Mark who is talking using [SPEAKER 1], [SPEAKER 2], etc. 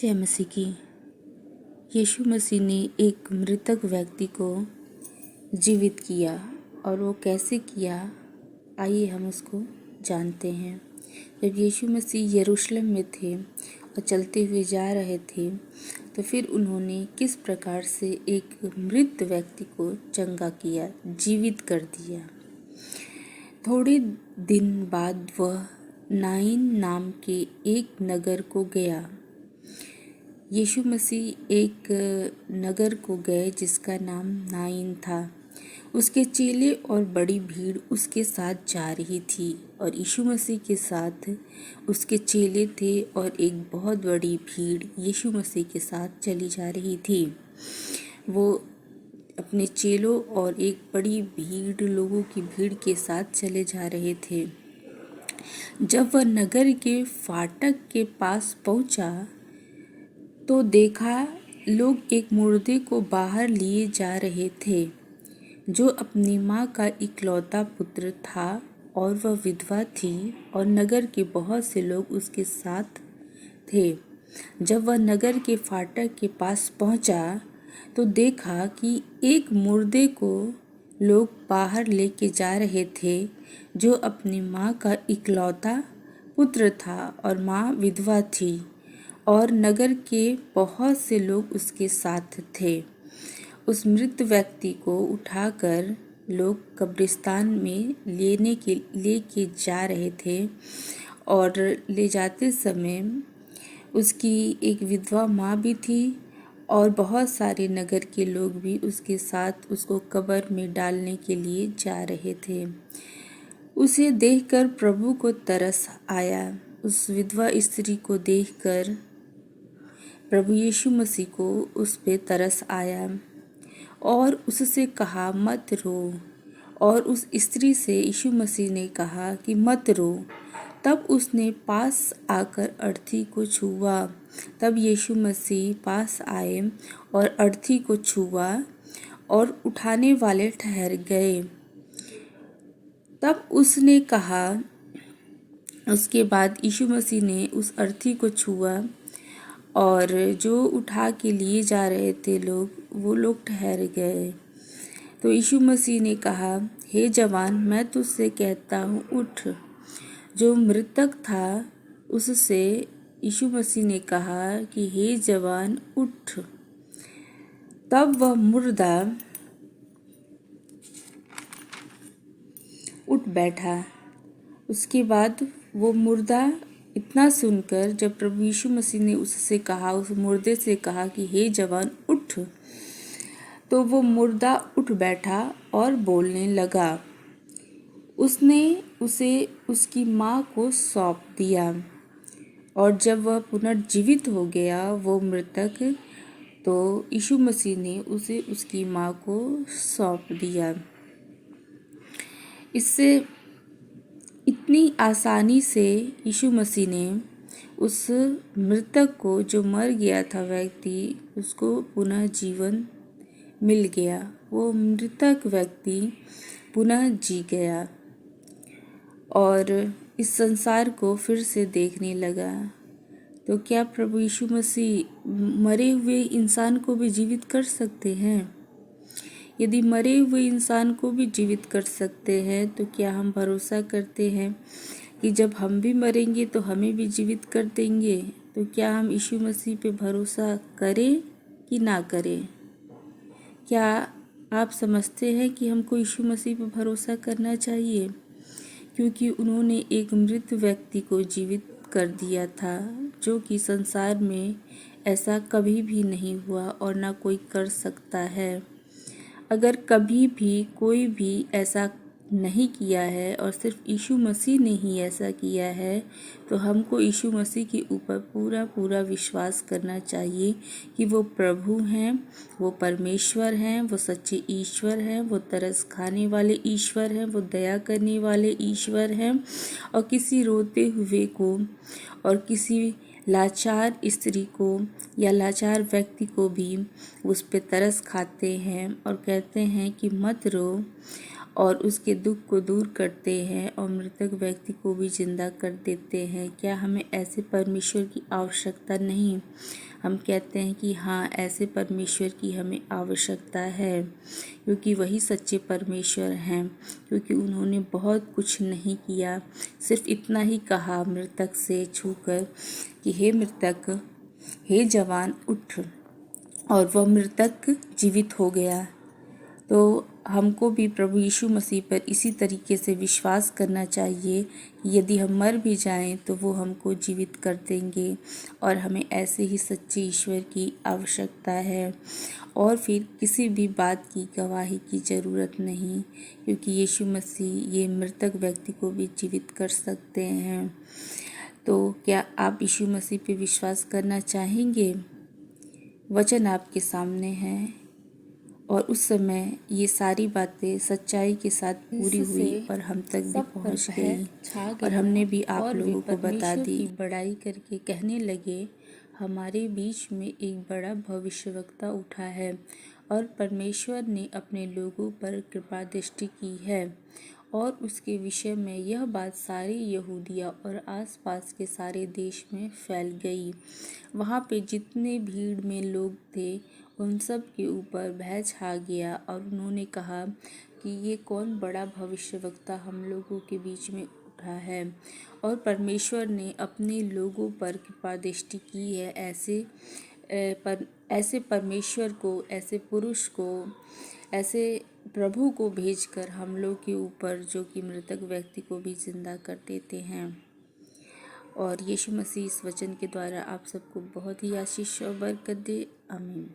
[SPEAKER 1] जय मसीह की। यीशु मसीह ने एक मृतक व्यक्ति को जीवित किया और वो कैसे किया, आइए हम उसको जानते हैं। जब यीशु मसीह यरूशलेम में थे और चलते हुए जा रहे थे तो फिर उन्होंने किस प्रकार से एक मृत व्यक्ति को चंगा किया, जीवित कर दिया। थोड़े दिन बाद वह नाइन नाम के एक नगर को गया। यीशु मसीह एक नगर को गए जिसका नाम नाइन था। उसके चेले और बड़ी भीड़ उसके साथ जा रही थी और यीशु मसीह के साथ उसके चेले थे और एक बहुत बड़ी भीड़ यीशु मसीह के साथ चली जा रही थी। वो अपने चेलों और एक बड़ी भीड़ लोगों की भीड़ के साथ चले जा रहे थे। जब वह नगर के फाटक के पास पहुंचा तो देखा लोग एक मुर्दे को बाहर लिए जा रहे थे, जो अपनी माँ का इकलौता पुत्र था और वह विधवा थी और नगर के बहुत से लोग उसके साथ थे। जब वह नगर के फाटक के पास पहुंचा तो देखा कि एक मुर्दे को लोग बाहर लेके जा रहे थे, जो अपनी माँ का इकलौता पुत्र था और माँ विधवा थी और नगर के बहुत से लोग उसके साथ थे। उस मृत व्यक्ति को उठाकर लोग कब्रिस्तान में लेके जा रहे थे और ले जाते समय उसकी एक विधवा माँ भी थी और बहुत सारे नगर के लोग भी उसके साथ उसको कब्र में डालने के लिए जा रहे थे। उसे देखकर प्रभु को तरस आया। उस विधवा स्त्री को देखकर प्रभु यीशु मसीह को उस पे तरस आया और उससे कहा, मत रो। और उस स्त्री से यीशु मसीह ने कहा कि मत रो। तब उसने पास आकर अर्थी को छुआ। तब यीशु मसीह पास आए और अर्थी को छुआ और उठाने वाले ठहर गए। तब उसने कहा, उसके बाद यीशु मसीह ने उस अर्थी को छुआ और जो उठा के लिए जा रहे थे लोग, वो लोग ठहर गए। तो यीशु मसीह ने कहा, हे जवान, मैं तुझसे कहता हूँ, उठ। जो मृतक था उससे यीशु मसीह ने कहा कि हे जवान, उठ। तब वह मुर्दा उठ बैठा। उसके बाद वो मुर्दा इतना सुनकर जब प्रभु यीशु मसीह ने उससे कहा, उस मुर्दे से कहा कि हे जवान, उठ, तो वो मुर्दा उठ बैठा और बोलने लगा। उसने उसे उसकी माँ को सौंप दिया और जब वह पुनर्जीवित हो गया वो मृतक, तो यीशु मसीह ने उसे उसकी माँ को सौंप दिया। इससे इतनी आसानी से यीशु मसीह ने उस मृतक को, जो मर गया था व्यक्ति, उसको पुनः जीवन मिल गया। वो मृतक व्यक्ति पुनः जी गया और इस संसार को फिर से देखने लगा। तो क्या प्रभु यीशु मसीह मरे हुए इंसान को भी जीवित कर सकते हैं? यदि मरे हुए इंसान को भी जीवित कर सकते हैं तो क्या हम भरोसा करते हैं कि जब हम भी मरेंगे तो हमें भी जीवित कर देंगे? तो क्या हम यीशु मसीह पे भरोसा करें कि ना करें? क्या आप समझते हैं कि हमको यीशु मसीह पे भरोसा करना चाहिए? क्योंकि उन्होंने एक मृत व्यक्ति को जीवित कर दिया था, जो कि संसार में ऐसा कभी भी नहीं हुआ और ना कोई कर सकता है। अगर कभी भी कोई भी ऐसा नहीं किया है और सिर्फ यीशु मसीह ने ही ऐसा किया है, तो हमको यीशु मसीह के ऊपर पूरा विश्वास करना चाहिए कि वो प्रभु हैं, वो परमेश्वर हैं, वो सच्चे ईश्वर हैं, वो तरस खाने वाले ईश्वर हैं, वो दया करने वाले ईश्वर हैं और किसी रोते हुए को और किसी लाचार स्त्री को या लाचार व्यक्ति को भी उस पे तरस खाते हैं और कहते हैं कि मत रो और उसके दुख को दूर करते हैं और मृतक व्यक्ति को भी जिंदा कर देते हैं। क्या हमें ऐसे परमेश्वर की आवश्यकता नहीं? हम कहते हैं कि हाँ, ऐसे परमेश्वर की हमें आवश्यकता है, क्योंकि वही सच्चे परमेश्वर हैं। क्योंकि उन्होंने बहुत कुछ नहीं किया, सिर्फ इतना ही कहा मृतक से छूकर कि हे मृतक, हे जवान, उठ, और वह मृतक जीवित हो गया। तो हमको भी प्रभु यीशु मसीह पर इसी तरीके से विश्वास करना चाहिए कि यदि हम मर भी जाएं तो वो हमको जीवित कर देंगे, और हमें ऐसे ही सच्चे ईश्वर की आवश्यकता है। और फिर किसी भी बात की गवाही की ज़रूरत नहीं, क्योंकि यीशु मसीह ये मृतक व्यक्ति को भी जीवित कर सकते हैं। तो क्या आप यीशु मसीह पे विश्वास करना चाहेंगे? वचन आपके सामने है, और उस समय ये सारी बातें सच्चाई के साथ पूरी हुई और हम तक भी पहुंच गई, और हमने भी आप लोगों को बता दी। की बड़ाई करके कहने लगे, हमारे बीच में एक बड़ा भविष्यवक्ता उठा है, और परमेश्वर ने अपने लोगों पर कृपा दृष्टि की है। और उसके विषय में यह बात सारी यहूदिया और आसपास के सारे देश में फैल गई। वहाँ पे जितने भीड़ में लोग थे, उन सब के ऊपर भय छा गया, और उन्होंने कहा कि ये कौन बड़ा भविष्यवक्ता हम लोगों के बीच में उठा है, और परमेश्वर ने अपने लोगों पर कृपा दृष्टि की है। ऐसे परमेश्वर को, ऐसे पुरुष को, ऐसे प्रभु को भेजकर हम लोग के ऊपर, जो कि मृतक व्यक्ति को भी जिंदा कर देते हैं। और यीशु मसीह इस वचन के द्वारा आप सबको बहुत ही आशीष और बरकत दे। आमीन।